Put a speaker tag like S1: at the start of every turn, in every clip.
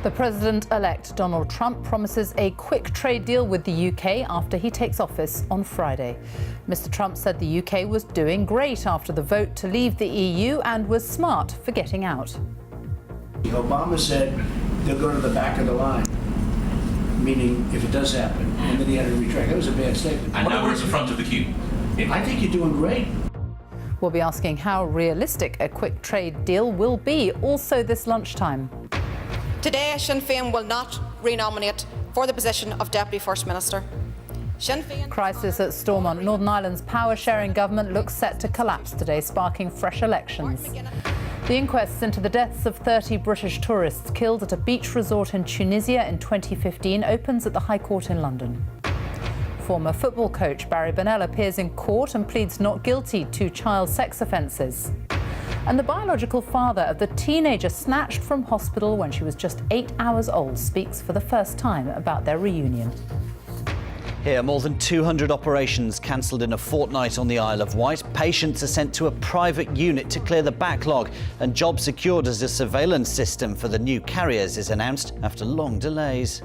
S1: The President-elect Donald Trump promises a quick trade deal with the UK after he takes office on Friday. Mr. Trump said the UK was doing great after the vote to leave the EU and was smart for getting out.
S2: Obama said they'll go to the back of the line, meaning if it does happen, and then he had to retract. That was a bad statement.
S3: And now we're at the front of the queue.
S2: I think you're doing great.
S1: We'll be asking how realistic a quick trade deal will be also this lunchtime.
S4: Today, Sinn Féin will not re-nominate for the position of Deputy First Minister. Sinn Féin...
S1: Crisis at Stormont. Northern Ireland's power-sharing government looks set to collapse today, sparking fresh elections. The inquests into the deaths of 30 British tourists killed at a beach resort in Tunisia in 2015 opens at the High Court in London. Former football coach Barry Bennell appears in court and pleads not guilty to child sex offences. And the biological father of the teenager snatched from hospital when she was just 8 hours old speaks for the first time about their reunion.
S5: Here, more than 200 operations cancelled in a fortnight on the Isle of Wight. Patients are sent to a private unit to clear the backlog, and jobs secured as a surveillance system for the new carriers is announced after long delays.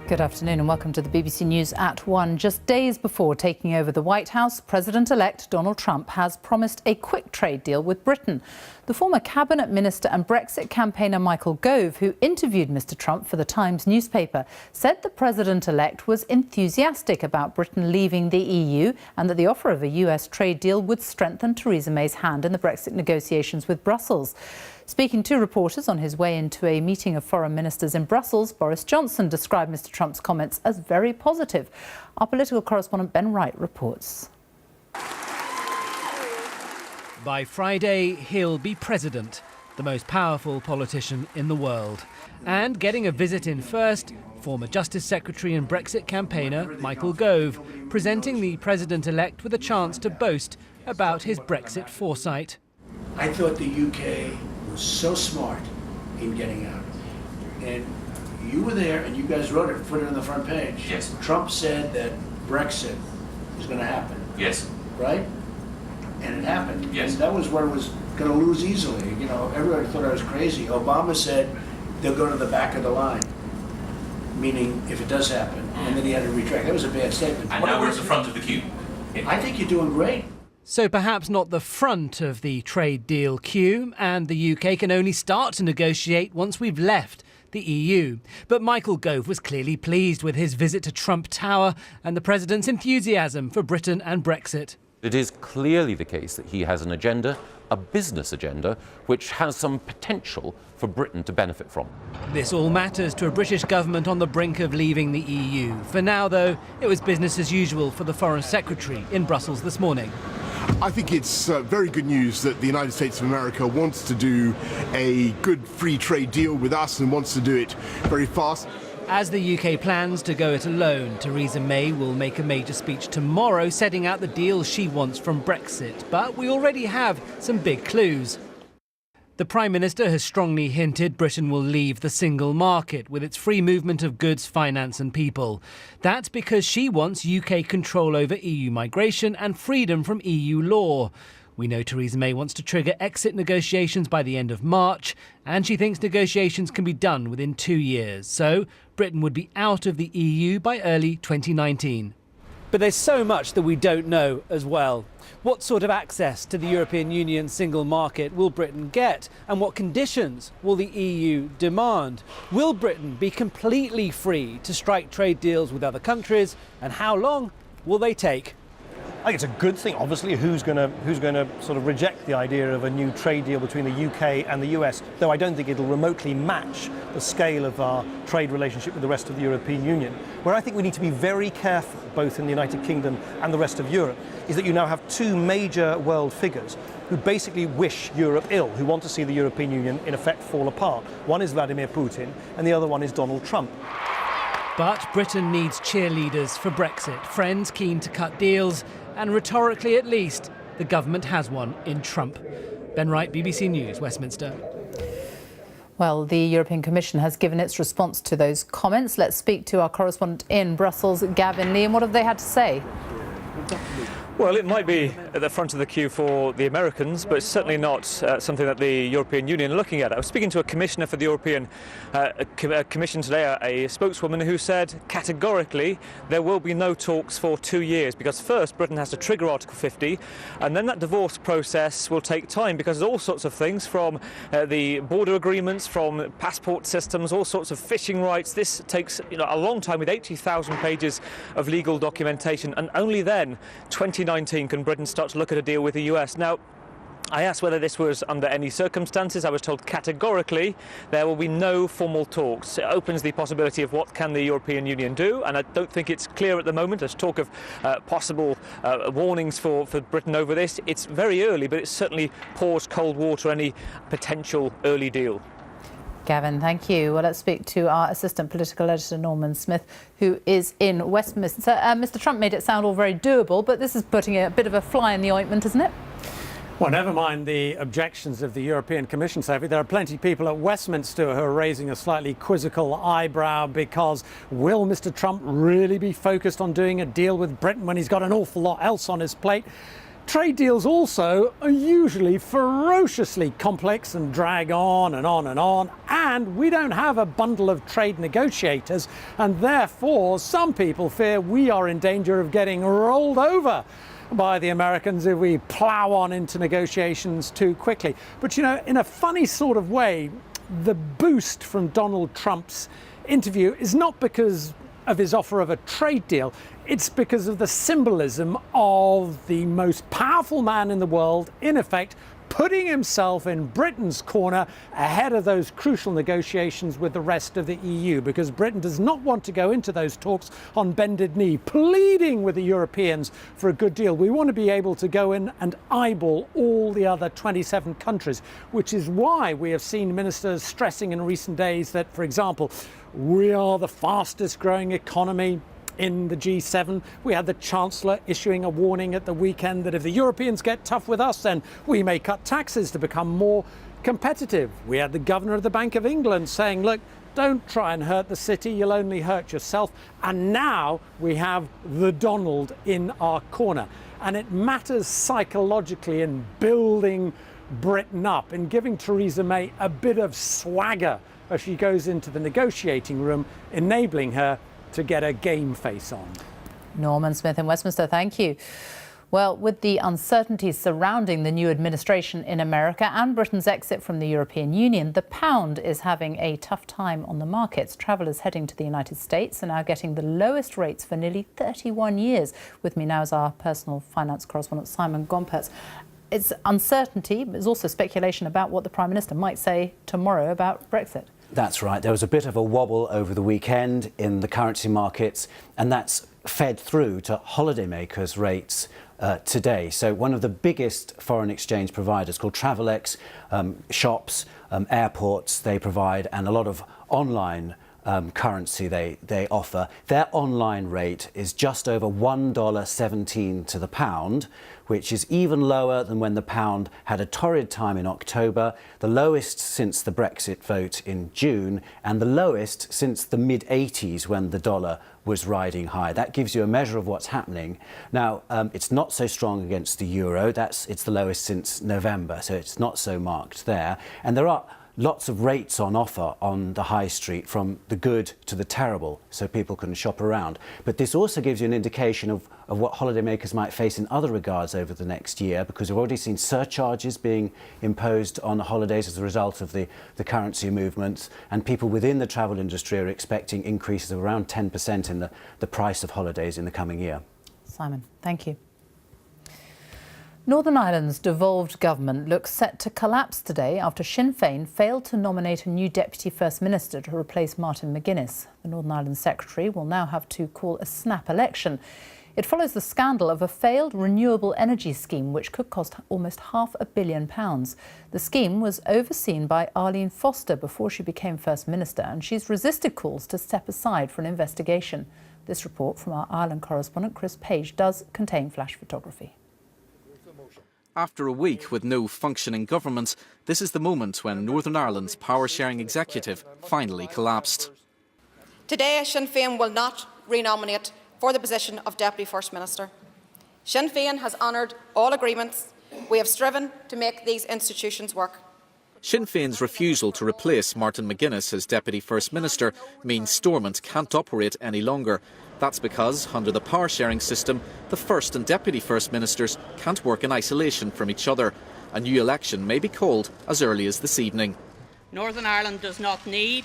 S1: Good afternoon and welcome to the BBC News at 1. Just days before taking over the White House, President-elect Donald Trump has promised a quick trade deal with Britain. The former cabinet minister and Brexit campaigner Michael Gove, who interviewed Mr. Trump for the Times newspaper, said the president-elect was enthusiastic about Britain leaving the EU and that the offer of a US trade deal would strengthen Theresa May's hand in the Brexit negotiations with Brussels. Speaking to reporters on his way into a meeting of foreign ministers in Brussels, Boris Johnson described Mr. Trump's comments as very positive. Our political correspondent Ben Wright reports.
S6: By Friday, he'll be president, the most powerful politician in the world. And getting a visit in first, former Justice Secretary and Brexit campaigner Michael Gove, presenting the president-elect with a chance to boast about his Brexit foresight.
S2: I thought the UK was so smart in getting out. And you were there and you guys wrote it, put it on the front page.
S3: Yes.
S2: Trump said that Brexit was going to happen.
S3: Yes.
S2: Right? And it happened.
S3: Yes.
S2: And that was what it was going to lose easily. You know, everybody thought I was crazy. Obama said they'll go to the back of the line, meaning if it does happen, and then he had to retract. That was a bad statement.
S3: And now we're at the front of the queue.
S2: I think you're doing great.
S6: So perhaps not the front of the trade deal queue, and the UK can only start to negotiate once we've left the EU. But Michael Gove was clearly pleased with his visit to Trump Tower and the president's enthusiasm for Britain and Brexit.
S7: It is clearly the case that he has an agenda, a business agenda, which has some potential for Britain to benefit from.
S6: This all matters to a British government on the brink of leaving the EU. For now, though, it was business as usual for the Foreign Secretary in Brussels this morning.
S8: I think it's very good news that the United States of America wants to do a good free trade deal with us and wants to do it very fast.
S6: As the UK plans to go it alone, Theresa May will make a major speech tomorrow setting out the deal she wants from Brexit. But we already have some big clues. The Prime Minister has strongly hinted Britain will leave the single market with its free movement of goods, finance and people. That's because she wants UK control over EU migration and freedom from EU law. We know Theresa May wants to trigger exit negotiations by the end of March, and she thinks negotiations can be done within 2 years. So Britain would be out of the EU by early 2019. But there's so much that we don't know as well. What sort of access to the European Union single market will Britain get? And what conditions will the EU demand? Will Britain be completely free to strike trade deals with other countries? And how long will they take?
S9: I think it's a good thing. Obviously, who's going to sort of reject the idea of a new trade deal between the UK and the US, though I don't think it'll remotely match the scale of our trade relationship with the rest of the European Union. Where I think we need to be very careful, both in the United Kingdom and the rest of Europe, is that you now have two major world figures who basically wish Europe ill, who want to see the European Union in effect fall apart. One is Vladimir Putin and the other one is Donald Trump.
S6: But Britain needs cheerleaders for Brexit, friends keen to cut deals, and rhetorically at least, the government has one in Trump. Ben Wright, BBC News, Westminster.
S1: Well, the European Commission has given its response to those comments. Let's speak to our correspondent in Brussels, Gavin Lee, and what have they had to say?
S10: Well, it might be at the front of the queue for the Americans, but it's certainly not something that the European Union are looking at. I was speaking to a commissioner for the European Commission today, a spokeswoman who said categorically there will be no talks for 2 years, because first Britain has to trigger Article 50, and then that divorce process will take time, because there's all sorts of things from the border agreements, from passport systems, all sorts of fishing rights. This takes a long time, with 80,000 pages of legal documentation, and only then 2019 can Britain start to look at a deal with the US. Now, I asked whether this was under any circumstances. I was told categorically there will be no formal talks. It opens the possibility of what can the European Union do, and I don't think it's clear at the moment. There's talk of possible warnings for Britain over this. It's very early, but it certainly pours cold water on any potential early deal.
S1: Gavin, thank you. Well, let's speak to our assistant political editor, Norman Smith, who is in Westminster. Mr. Trump made it sound all very doable, but this is putting a bit of a fly in the ointment, isn't it?
S9: Well, never mind the objections of the European Commission, Sophie. There are plenty of people at Westminster who are raising a slightly quizzical eyebrow, because will Mr. Trump really be focused on doing a deal with Britain when he's got an awful lot else on his plate? Trade deals also are usually ferociously complex and drag on and on and on, and we don't have a bundle of trade negotiators, and therefore some people fear we are in danger of getting rolled over by the Americans if we plough on into negotiations too quickly. But in a funny sort of way, the boost from Donald Trump's interview is not because of his offer of a trade deal. It's because of the symbolism of the most powerful man in the world, in effect, putting himself in Britain's corner ahead of those crucial negotiations with the rest of the EU, because Britain does not want to go into those talks on bended knee, pleading with the Europeans for a good deal. We want to be able to go in and eyeball all the other 27 countries, which is why we have seen ministers stressing in recent days that, for example, we are the fastest growing economy in the G7. We had the Chancellor issuing a warning at the weekend that if the Europeans get tough with us, then we may cut taxes to become more competitive. We had the Governor of the Bank of England saying, look, don't try and hurt the city, you'll only hurt yourself. And now we have the Donald in our corner. And it matters psychologically in building Britain up, in giving Theresa May a bit of swagger as she goes into the negotiating room, enabling her to get a game face on.
S1: Norman Smith in Westminster, thank you. Well, with the uncertainties surrounding the new administration in America and Britain's exit from the European Union, the pound is having a tough time on the markets. Travellers heading to the United States are now getting the lowest rates for nearly 31 years. With me now is our personal finance correspondent, Simon Gompertz. It's uncertainty, but there's also speculation about what the Prime Minister might say tomorrow about Brexit.
S5: That's right. There was a bit of a wobble over the weekend in the currency markets, and that's fed through to holidaymakers' rates today. So one of the biggest foreign exchange providers, called Travelex, shops, airports they provide, and a lot of online currency they offer. Their online rate is just over $1.17 to the pound, which is even lower than when the pound had a torrid time in October, the lowest since the Brexit vote in June, and the lowest since the mid-80s when the dollar was riding high. That gives you a measure of what's happening. Now, it's not so strong against the euro. It's the lowest since November, so it's not so marked there. And there are lots of rates on offer on the high street, from the good to the terrible, so people can shop around. But this also gives you an indication of what holidaymakers might face in other regards over the next year, because we've already seen surcharges being imposed on holidays as a result of the currency movements, and people within the travel industry are expecting increases of around 10% in the price of holidays in the coming year.
S1: Simon, thank you. Northern Ireland's devolved government looks set to collapse today after Sinn Féin failed to nominate a new Deputy First Minister to replace Martin McGuinness. The Northern Ireland Secretary will now have to call a snap election. It follows the scandal of a failed renewable energy scheme which could cost almost £500 million. The scheme was overseen by Arlene Foster before she became First Minister, and she's resisted calls to step aside for an investigation. This report from our Ireland correspondent Chris Page does contain flash photography.
S11: After a week with no functioning government, this is the moment when Northern Ireland's power-sharing executive finally collapsed.
S4: Today, Sinn Féin will not renominate for the position of Deputy First Minister. Sinn Féin has honoured all agreements. We have striven to make these institutions work.
S11: Sinn Féin's refusal to replace Martin McGuinness as Deputy First Minister means Stormont can't operate any longer. That's because, under the power-sharing system, the First and Deputy First Ministers can't work in isolation from each other. A new election may be called as early as this evening.
S12: Northern Ireland does not need,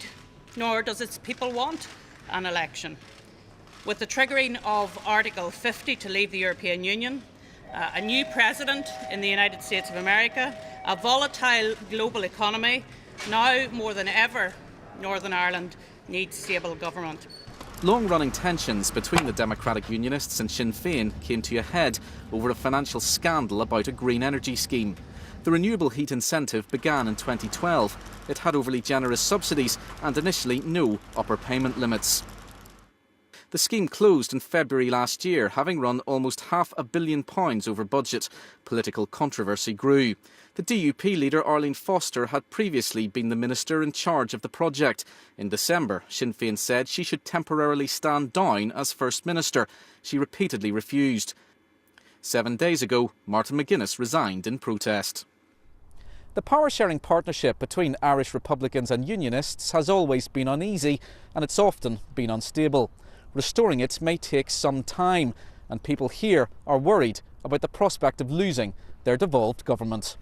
S12: nor does its people want, an election. With the triggering of Article 50 to leave the European Union, a new president in the United States of America, a volatile global economy, now more than ever, Northern Ireland needs stable government.
S11: Long-running tensions between the Democratic Unionists and Sinn Féin came to a head over a financial scandal about a green energy scheme. The renewable heat incentive began in 2012. It had overly generous subsidies and initially no upper payment limits. The scheme closed in February last year, having run almost £500 million over budget. Political controversy grew. The DUP leader Arlene Foster had previously been the minister in charge of the project. In December, Sinn Féin said she should temporarily stand down as First Minister. She repeatedly refused. 7 days ago, Martin McGuinness resigned in protest. The power-sharing partnership between Irish Republicans and Unionists has always been uneasy, and it's often been unstable. Restoring it may take some time, and people here are worried about the prospect of losing their devolved government.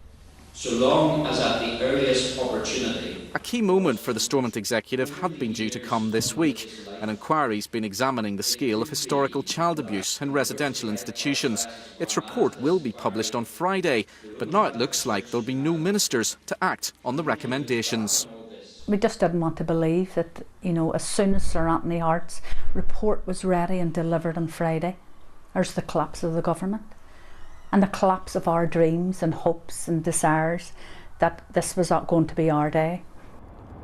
S13: So long as at the earliest opportunity.
S11: A key moment for the Stormont executive had been due to come this week. An inquiry's been examining the scale of historical child abuse in residential institutions. Its report will be published on Friday, but now it looks like there'll be no ministers to act on the recommendations.
S14: We just didn't want to believe that, as soon as Sir Anthony Hart's report was ready and delivered on Friday, there's the collapse of the government and the collapse of our dreams and hopes and desires that this was not going to be our day.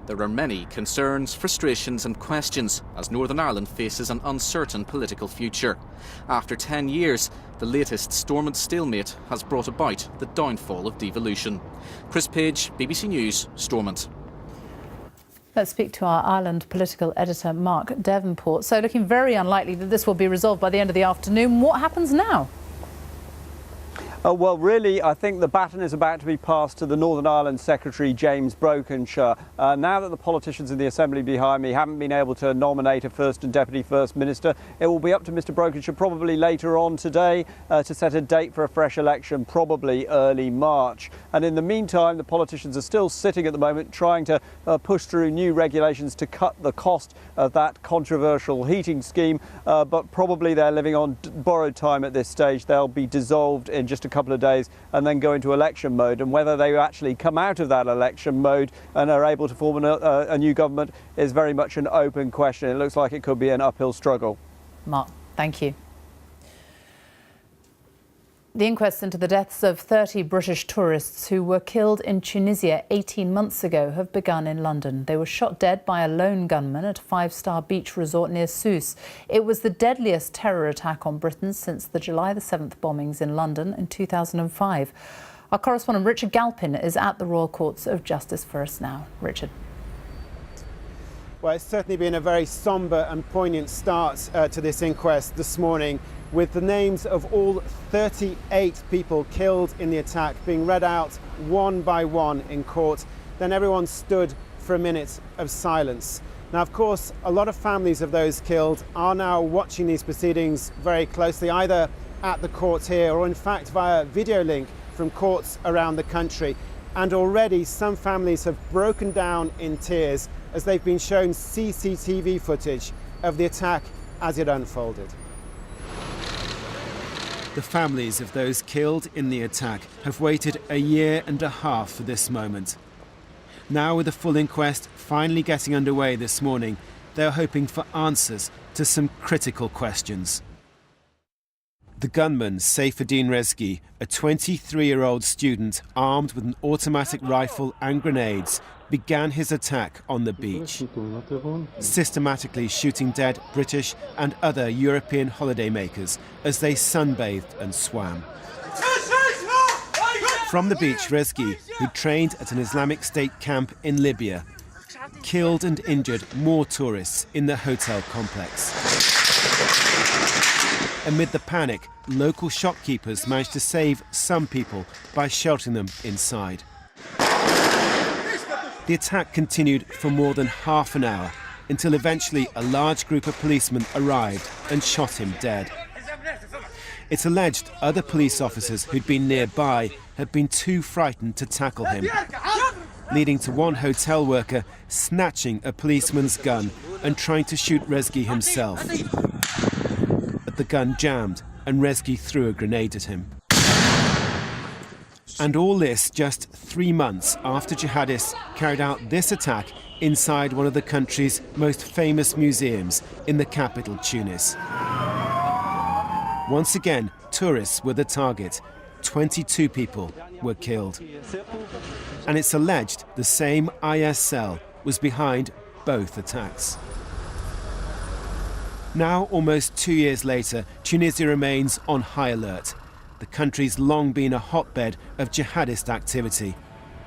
S11: There are many concerns, frustrations and questions as Northern Ireland faces an uncertain political future. After 10 years, the latest Stormont stalemate has brought about the downfall of devolution. Chris Page, BBC News, Stormont.
S1: Let's speak to our Ireland political editor, Mark Devonport. So looking very unlikely that this will be resolved by the end of the afternoon. What happens now?
S15: Well, really, I think the baton is about to be passed to the Northern Ireland Secretary, James Brokenshire. Now that the politicians in the Assembly behind me haven't been able to nominate a First and Deputy First Minister, it will be up to Mr Brokenshire probably later on today to set a date for a fresh election, probably early March. And in the meantime, the politicians are still sitting at the moment trying to push through new regulations to cut the cost of that controversial heating scheme, but probably they're living on borrowed time at this stage. They'll be dissolved in just a couple of days and then go into election mode, and whether they actually come out of that election mode and are able to form a new government is very much an open question. It looks like it could be an uphill struggle.
S1: Mark, thank you. The inquest into the deaths of 30 British tourists who were killed in Tunisia 18 months ago have begun in London. They were shot dead by a lone gunman at a five-star beach resort near Sousse. It was the deadliest terror attack on Britain since the July the 7th bombings in London in 2005. Our correspondent Richard Galpin is at the Royal Courts of Justice for us now. Richard.
S16: Well, it's certainly been a very sombre and poignant start to this inquest this morning, with the names of all 38 people killed in the attack being read out one by one in court. Then everyone stood for a minute of silence. Now, of course, a lot of families of those killed are now watching these proceedings very closely, either at the court here or in fact via video link from courts around the country. And already some families have broken down in tears as they've been shown CCTV footage of the attack as it unfolded. The families of those killed in the attack have waited a year and a half for this moment. Now, with the full inquest finally getting underway this morning, they're hoping for answers to some critical questions. The gunman, Saifuddin Rezgi, a 23-year-old student armed with an automatic rifle and grenades, began his attack on the beach, systematically shooting dead British and other European holidaymakers as they sunbathed and swam. From the beach, Rezgi, who trained at an Islamic State camp in Libya, killed and injured more tourists in the hotel complex. Amid the panic, local shopkeepers managed to save some people by sheltering them inside. The attack continued for more than half an hour until eventually a large group of policemen arrived and shot him dead. It's alleged other police officers who'd been nearby had been too frightened to tackle him, leading to one hotel worker snatching a policeman's gun and trying to shoot Rezgi himself. But the gun jammed and Rezgi threw a grenade at him. And all this just 3 months after jihadists carried out this attack inside one of the country's most famous museums in the capital, Tunis. Once again, tourists were the target. 22 people were killed. And it's alleged the same IS cell was behind both attacks. Now, almost 2 years later, Tunisia remains on high alert. The country's long been a hotbed of jihadist activity.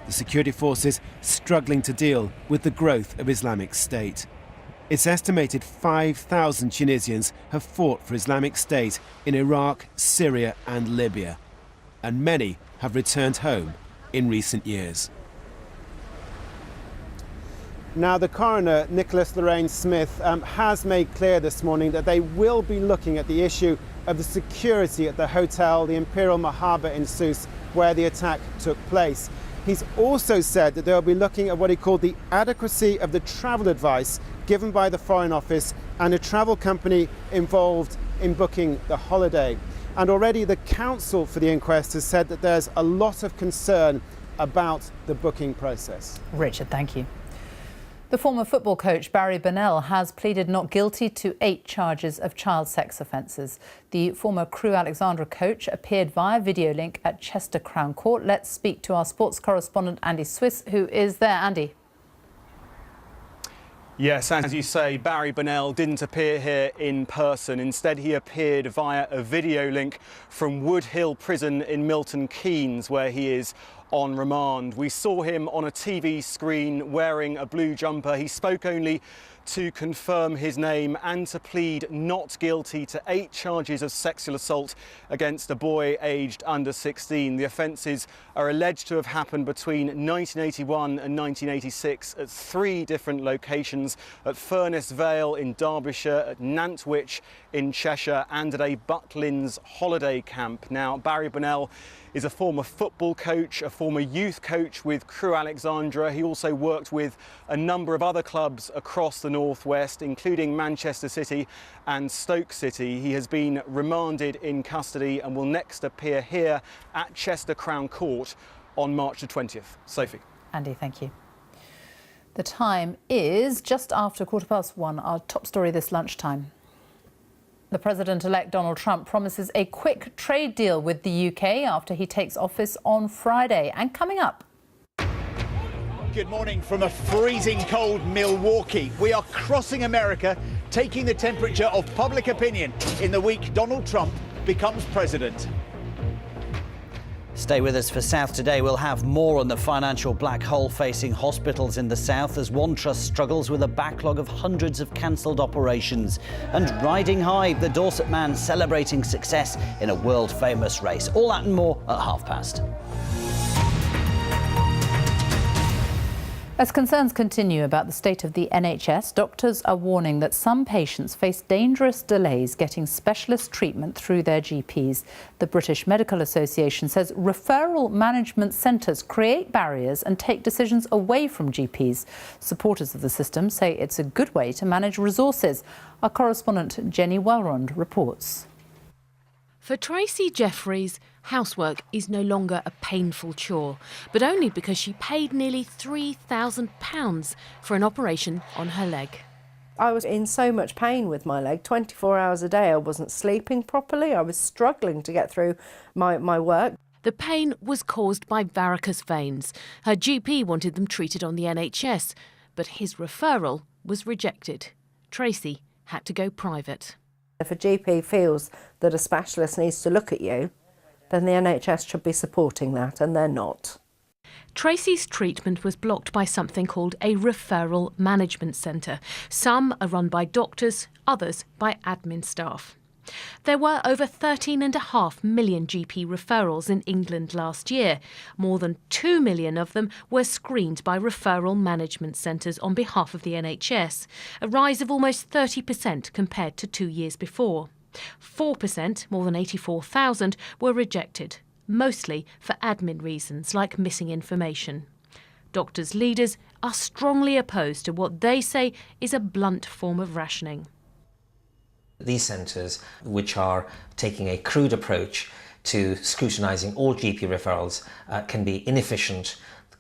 S16: The security forces struggling to deal with the growth of Islamic State. It's estimated 5,000 Tunisians have fought for Islamic State in Iraq, Syria and Libya. And many have returned home in recent years. Now, the coroner, Nicholas Lorraine Smith, has made clear this morning that they will be looking at the issue of the security at the hotel, the Imperial Mahaba in Sousse, where the attack took place. He's also said that they'll be looking at what he called the adequacy of the travel advice given by the Foreign Office and a travel company involved in booking the holiday. And already the counsel for the inquest has said that there's a lot of concern about the booking process.
S1: Richard, thank you. The former football coach Barry Bennell has pleaded not guilty to 8 charges of child sex offences. The former Crewe Alexandra coach appeared via video link at Chester Crown Court. Let's speak to our sports correspondent Andy Swiss, who is there. Andy.
S17: Yes, as you say, Barry Bennell didn't appear here in person. Instead, he appeared via a video link from Wood Hill Prison in Milton Keynes, where he is on remand. We saw him on a TV screen wearing a blue jumper. He spoke only to confirm his name and to plead not guilty to 8 charges of sexual assault against a boy aged under 16. The offences are alleged to have happened between 1981 and 1986 at 3 different locations: at Furness Vale in Derbyshire, at Nantwich in Cheshire and at a Butlins holiday camp. Now, Barry Bennell is a former football coach, a former youth coach with Crewe Alexandra. He also worked with a number of other clubs across the Northwest, including Manchester City and Stoke City. He has been remanded in custody and will next appear here at Chester Crown Court on March the 20th. Sophie.
S1: Andy, thank you. The time is just after 1:15. Our top story this lunchtime. The President-elect Donald Trump promises a quick trade deal with the UK after he takes office on Friday. And coming up.
S18: Good morning from a freezing cold Milwaukee. We are crossing America, taking the temperature of public opinion in the week Donald Trump becomes president.
S5: Stay with us for South Today. We'll have more on the financial black hole facing hospitals in the south as one trust struggles with a backlog of hundreds of cancelled operations. And riding high, the Dorset man celebrating success in a world-famous race. All that and more at past.
S1: As concerns continue about the state of the NHS, doctors are warning that some patients face dangerous delays getting specialist treatment through their GPs. The British Medical Association says referral management centres create barriers and take decisions away from GPs. Supporters of the system say it's a good way to manage resources. Our correspondent Jenny Welrond reports.
S19: For Tracy Jeffries, housework is no longer a painful chore, but only because she paid nearly £3,000 for an operation on her leg.
S20: I was in so much pain with my leg, 24 hours a day. I wasn't sleeping properly. I was struggling to get through my work.
S19: The pain was caused by varicose veins. Her GP wanted them treated on the NHS, but his referral was rejected. Tracy had to go private.
S20: If a GP feels that a specialist needs to look at you, then the NHS should be supporting that, and they're not.
S19: Tracy's treatment was blocked by something called a referral management centre. Some are run by doctors, others by admin staff. There were over 13.5 million GP referrals in England last year. More than 2 million of them were screened by referral management centres on behalf of the NHS, a rise of almost 30% compared to 2 years before. 4%, more than 84,000, were rejected, mostly for admin reasons like missing information. Doctors' leaders are strongly opposed to what they say is a blunt form of rationing.
S21: These centres, which are taking a crude approach to scrutinising all GP referrals, can be inefficient,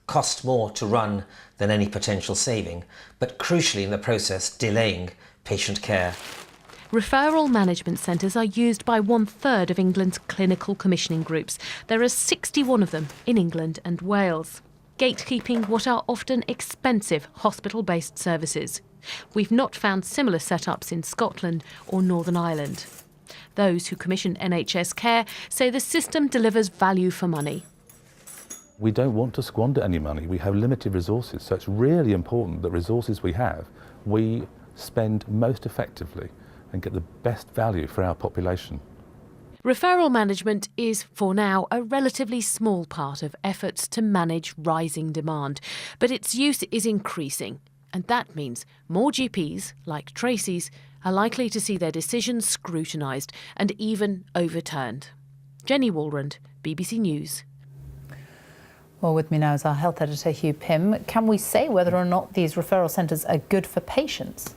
S21: cost more to run than any potential saving, but crucially in the process delaying patient care.
S19: Referral management centres are used by 1/3 of England's clinical commissioning groups. There are 61 of them in England and Wales, gatekeeping what are often expensive hospital-based services. We've not found similar setups in Scotland or Northern Ireland. Those who commission NHS care say the system delivers value for money.
S22: We don't want to squander any money. We have limited resources, so it's really important that resources we have, we spend most effectively and get the best value for our population.
S19: Referral management is, for now, a relatively small part of efforts to manage rising demand, but its use is increasing. And that means more GPs, like Tracy's, are likely to see their decisions scrutinised and even overturned. Jenny Walrand, BBC News.
S1: Well, with me now is our health editor, Hugh Pym. Can we say whether or not these referral centres are good for patients?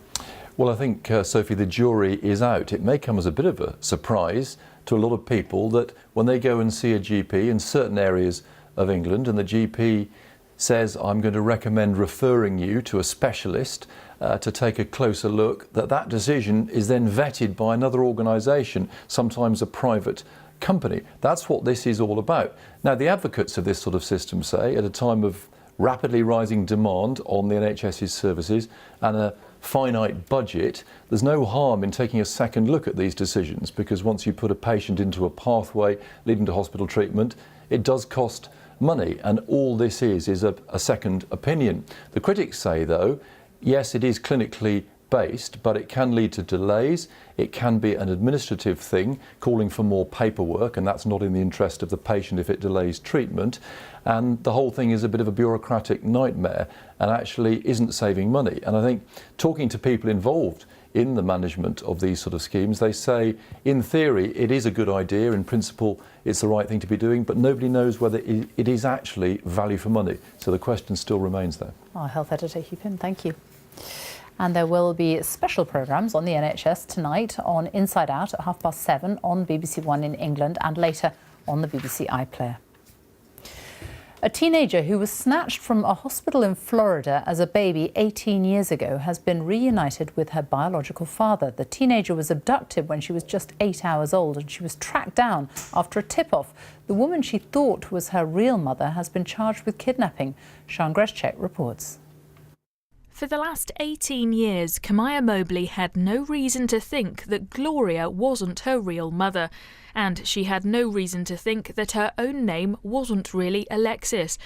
S23: Well, I think, Sophie, the jury is out. It may come as a bit of a surprise to a lot of people that when they go and see a GP in certain areas of England and the GP says, I'm going to recommend referring you to a specialist to take a closer look, that decision is then vetted by another organisation, sometimes a private company. That's what this is all about. Now, the advocates of this sort of system say, at a time of rapidly rising demand on the NHS's services and a finite budget, there's no harm in taking a second look at these decisions, because once you put a patient into a pathway leading to hospital treatment, it does cost money, and all this is a second opinion. The critics say, though, yes, it is clinically based, but it can lead to delays. It can be an administrative thing, calling for more paperwork, and that's not in the interest of the patient if it delays treatment. And the whole thing is a bit of a bureaucratic nightmare and actually isn't saving money. And I think talking to people involved in the management of these sort of schemes, they say, in theory, it is a good idea. In principle, it's the right thing to be doing, but nobody knows whether it is actually value for money. So the question still remains there.
S1: Our health editor, Hugh Pym, thank you. And there will be special programmes on the NHS tonight on Inside Out at 7:30 on BBC One in England and later on the BBC iPlayer. A teenager who was snatched from a hospital in Florida as a baby 18 years ago has been reunited with her biological father. The teenager was abducted when she was just 8 hours old and she was tracked down after a tip-off. The woman she thought was her real mother has been charged with kidnapping. Sian Greschek reports.
S24: For the last 18 years, Kamaya Mobley had no reason to think that Gloria wasn't her real mother, and she had no reason to think that her own name wasn't really Alexis.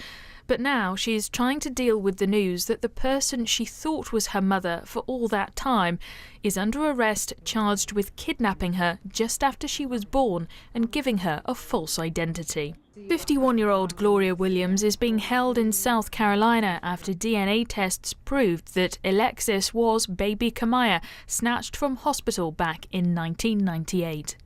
S24: But now she's trying to deal with the news that the person she thought was her mother for all that time is under arrest, charged with kidnapping her just after she was born and giving her a false identity. 51-year-old Gloria Williams is being held in South Carolina after DNA tests proved that Alexis was baby Kamaya, snatched from hospital back in 1998.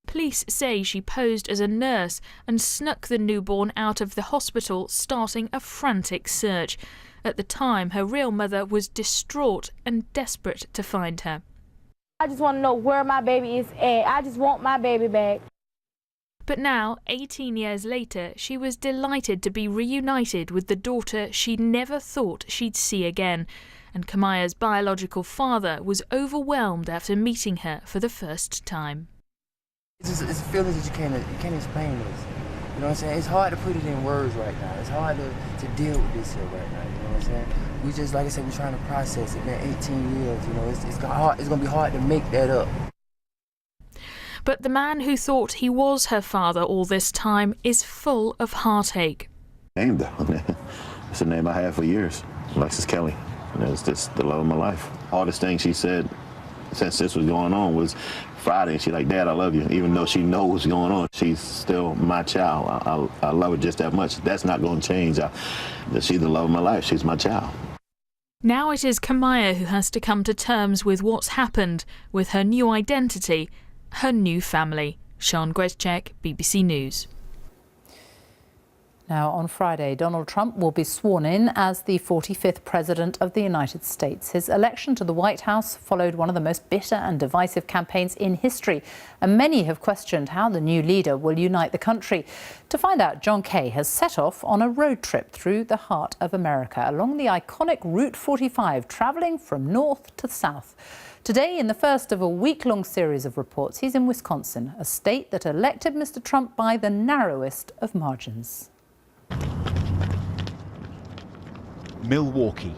S24: Police say she posed as a nurse and snuck the newborn out of the hospital, starting a frantic search. At the time, her real mother was distraught and desperate to find her.
S25: I just want to know where my baby is at. I just want my baby back.
S24: But now, 18 years later, she was delighted to be reunited with the daughter she never thought she'd see again. And Kamaya's biological father was overwhelmed after meeting her for the first time.
S26: It's feelings that you can't explain this. You know what I'm saying? It's hard to put it in words right now. It's hard to deal with this here right now. You know what I'm saying? We just, like I said, we're trying to process it. Been 18 years. You know, it's going to be hard to make that up.
S24: But the man who thought he was her father all this time is full of heartache.
S2: Named her. It's a name I had for years, Alexis Kelly. And it's just the love of my life. Hardest thing she said since this was going on was Friday, and she's like, Dad, I love you. Even though she knows what's going on, she's still my child. I love her just that much. That's not going to change. She's the love of my life. She's my child.
S24: Now it is Kamaya who has to come to terms with what's happened, with her new identity, her new family. Sian Gwezczek, BBC News.
S1: Now, on Friday, Donald Trump will be sworn in as the 45th President of the United States. His election to the White House followed one of the most bitter and divisive campaigns in history, and many have questioned how the new leader will unite the country. To find out, John Kay has set off on a road trip through the heart of America along the iconic Route 45, travelling from north to south. Today, in the first of a week-long series of reports, he's in Wisconsin, a state that elected Mr. Trump by the narrowest of margins.
S3: Milwaukee,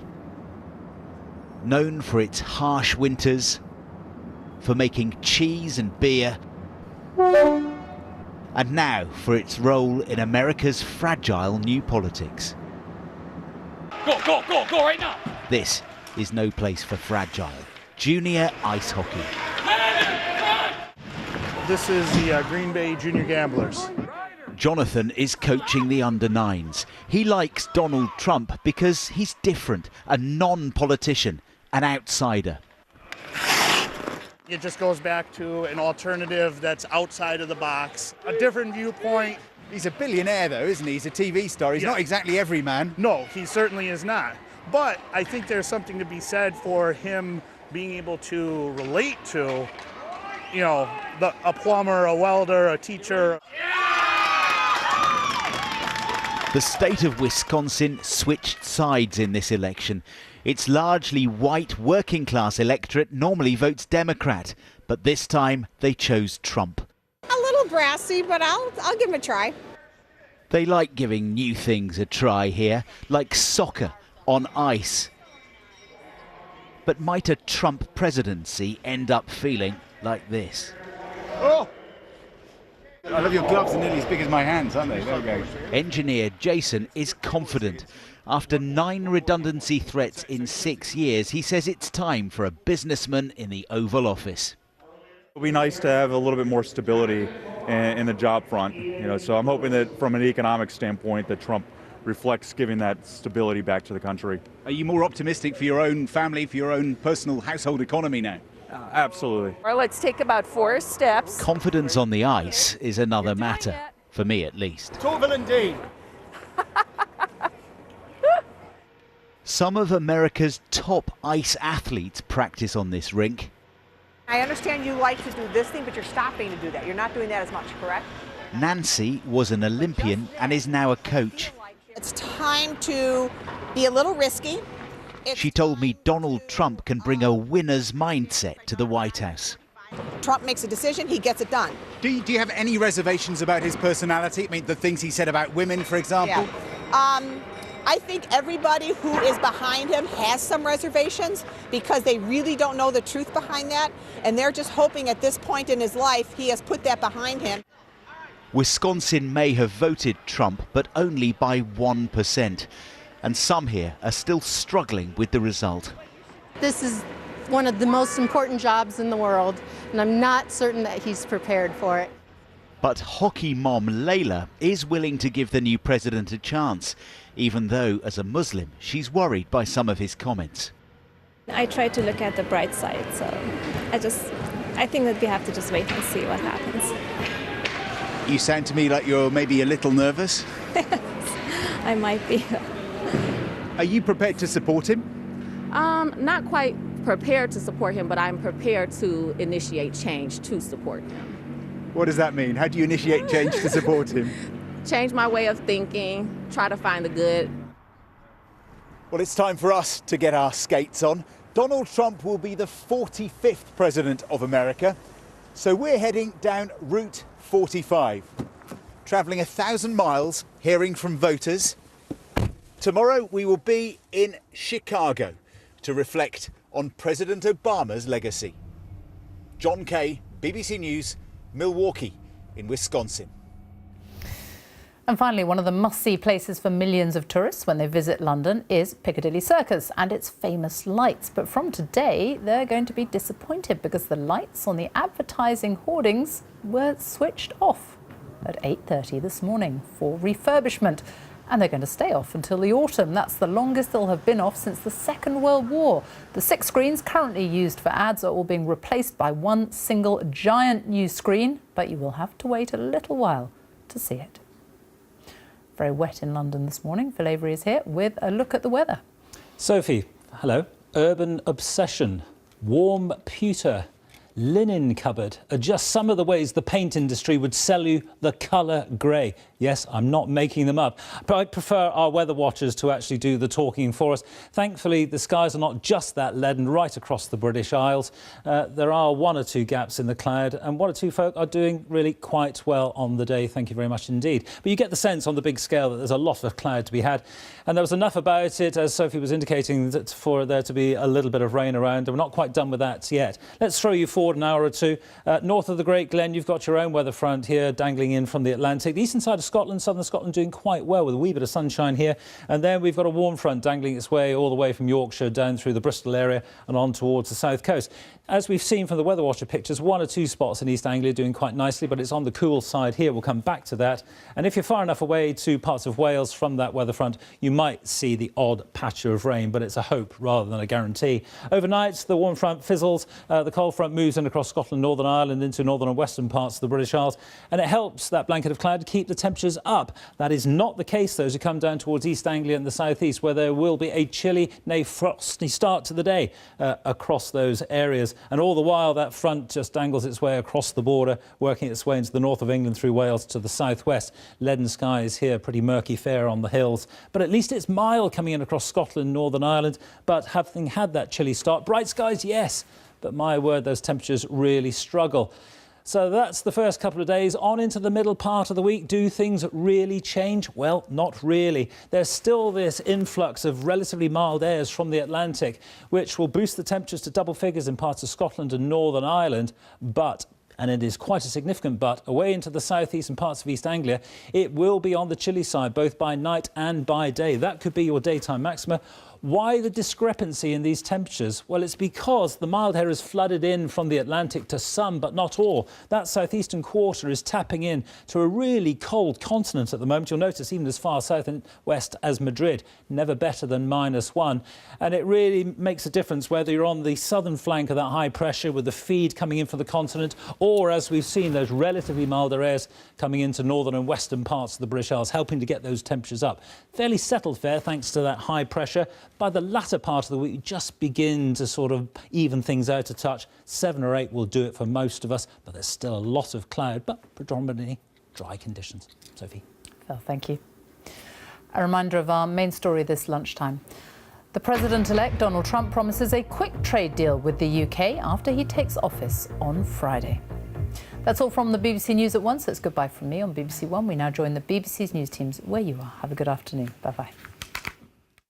S3: known for its harsh winters, for making cheese and beer, and now for its role in America's fragile new politics.
S6: Go right now!
S3: This is no place for fragile junior ice hockey.
S7: This is the Green Bay Junior Gamblers.
S3: Jonathan is coaching the under-9s. He likes Donald Trump because he's different, a non-politician, an outsider.
S7: It just goes back to an alternative that's outside of the box, a different viewpoint.
S18: He's a billionaire, though, isn't he? He's a TV star. He's not exactly every man.
S7: No, he certainly is not. But I think there's something to be said for him being able to relate to, you know, a plumber, a welder, a teacher.
S3: The state of Wisconsin switched sides in this election. Its largely white working-class electorate normally votes Democrat, but this time they chose Trump.
S8: A little brassy, but I'll give him a try.
S3: They like giving new things a try here, like soccer on ice. But might a Trump presidency end up feeling like this?
S18: Oh! I love your gloves, are nearly as big as my hands, aren't they? There we go.
S3: Engineer Jason is confident. After 9 redundancy threats in 6 years, he says it's time for a businessman in the Oval Office.
S10: It would be nice to have a little bit more stability in the job front. So I'm hoping that from an economic standpoint that Trump reflects giving that stability back to the country.
S18: Are you more optimistic for your own family, for your own personal household economy now?
S10: Absolutely.
S27: Well, let's take about 4 steps.
S3: Confidence on the ice is another matter, for me at least.
S18: Torvill and Dean.
S3: Some of America's top ice athletes practice on this rink.
S28: I understand you like to do this thing, but you're stopping to do that. You're not doing that as much, correct?
S3: Nancy was an Olympian and is now a coach.
S8: It's time to be a little risky.
S3: She told me Donald Trump can bring a winner's mindset to the White House.
S8: Trump makes a decision, he gets it done.
S18: Do you have any reservations about his personality? I mean, the things he said about women, for example?
S8: Yeah. I think everybody who is behind him has some reservations because they really don't know the truth behind that, and they're just hoping at this point in his life he has put that behind him.
S3: Wisconsin may have voted Trump, but only by 1%. And some here are still struggling with the result.
S29: This is one of the most important jobs in the world, and I'm not certain that he's prepared for it.
S3: But hockey mom Layla is willing to give the new president a chance, even though, as a Muslim, she's worried by some of his comments.
S30: I try to look at the bright side, so I think that we have to just wait and see what happens.
S18: You sound to me like you're maybe a little nervous.
S30: I might be.
S18: Are you prepared to support him?
S31: Not quite prepared to support him, but I'm prepared to initiate change to support him.
S18: What does that mean? How do you initiate change to support him?
S31: Change my way of thinking, try to find the good.
S18: Well, it's time for us to get our skates on. Donald Trump will be the 45th president of America. So we're heading down Route 45, travelling 1,000 miles, hearing from voters. Tomorrow we will be in Chicago to reflect on President Obama's legacy. John Kay, BBC News, Milwaukee in Wisconsin.
S1: And finally, one of the must-see places for millions of tourists when they visit London is Piccadilly Circus and its famous lights. But from today, they're going to be disappointed because the lights on the advertising hoardings were switched off at 8:30 this morning for refurbishment. And they're going to stay off until the autumn. That's the longest they'll have been off since the Second World War. The 6 screens currently used for ads are all being replaced by one single giant new screen, but you will have to wait a little while to see it. Very wet in London this morning. Phil Avery is here with a look at the weather.
S4: Sophie, hello. Urban obsession, warm pewter, linen cupboard are just some of the ways the paint industry would sell you the colour grey. Yes, I'm not making them up, but I prefer our weather watchers to actually do the talking for us. Thankfully, the skies are not just that leaden right across the British Isles. There are 1 or 2 gaps in the cloud, and 1 or 2 folk are doing really quite well on the day. Thank you very much indeed. But you get the sense on the big scale that there's a lot of cloud to be had, and there was enough about it, as Sophie was indicating, that for there to be a little bit of rain around. And we're not quite done with that yet. Let's throw you forward an hour or 2. North of the Great Glen, you've got your own weather front here dangling in from the Atlantic. The eastern side of Scotland, southern Scotland doing quite well with a wee bit of sunshine here. And then we've got a warm front dangling its way all the way from Yorkshire down through the Bristol area and on towards the south coast. As we've seen from the Weather Watcher pictures, 1 or 2 spots in East Anglia doing quite nicely, but it's on the cool side here. We'll come back to that. And if you're far enough away to parts of Wales from that weather front, you might see the odd patch of rain, but it's a hope rather than a guarantee. Overnight, the warm front fizzles. The cold front moves in across Scotland, Northern Ireland into northern and western parts of the British Isles, and it helps that blanket of cloud to keep the temperatures up. That is not the case, though, as you come down towards East Anglia and the southeast, where there will be a chilly, nay, frosty start to the day across those areas. And all the while, that front just dangles its way across the border, working its way into the north of England through Wales to the southwest. Leaden skies here, pretty murky fair on the hills. But at least it's mild coming in across Scotland, Northern Ireland. But having had that chilly start, bright skies, yes. But my word, those temperatures really struggle. So that's the first couple of days. On into the middle part of the week. Do things really change? Well, not really. There's still this influx of relatively mild airs from the Atlantic, which will boost the temperatures to double figures in parts of Scotland and Northern Ireland. But, and it is quite a significant but, away into the southeast and parts of East Anglia, it will be on the chilly side, both by night and by day. That could be your daytime maxima. Why the discrepancy in these temperatures? Well, it's because the mild air is flooded in from the Atlantic to some, but not all. That southeastern quarter is tapping in to a really cold continent at the moment. You'll notice even as far south and west as Madrid, never better than -1. And it really makes a difference whether you're on the southern flank of that high pressure with the feed coming in from the continent, or, as we've seen, those relatively milder airs coming into northern and western parts of the British Isles, helping to get those temperatures up. Fairly settled fare thanks to that high pressure. By the latter part of the week, you just begin to sort of even things out a touch. 7 or 8 will do it for most of us, but there's still a lot of cloud, but predominantly dry conditions. Sophie.
S1: Phil, thank you. A reminder of our main story this lunchtime. The President-elect Donald Trump promises a quick trade deal with the UK after he takes office on Friday. That's all from the BBC News at 1, so it's goodbye from me on BBC One. We now join the BBC's news teams where you are. Have a good afternoon. Bye-bye.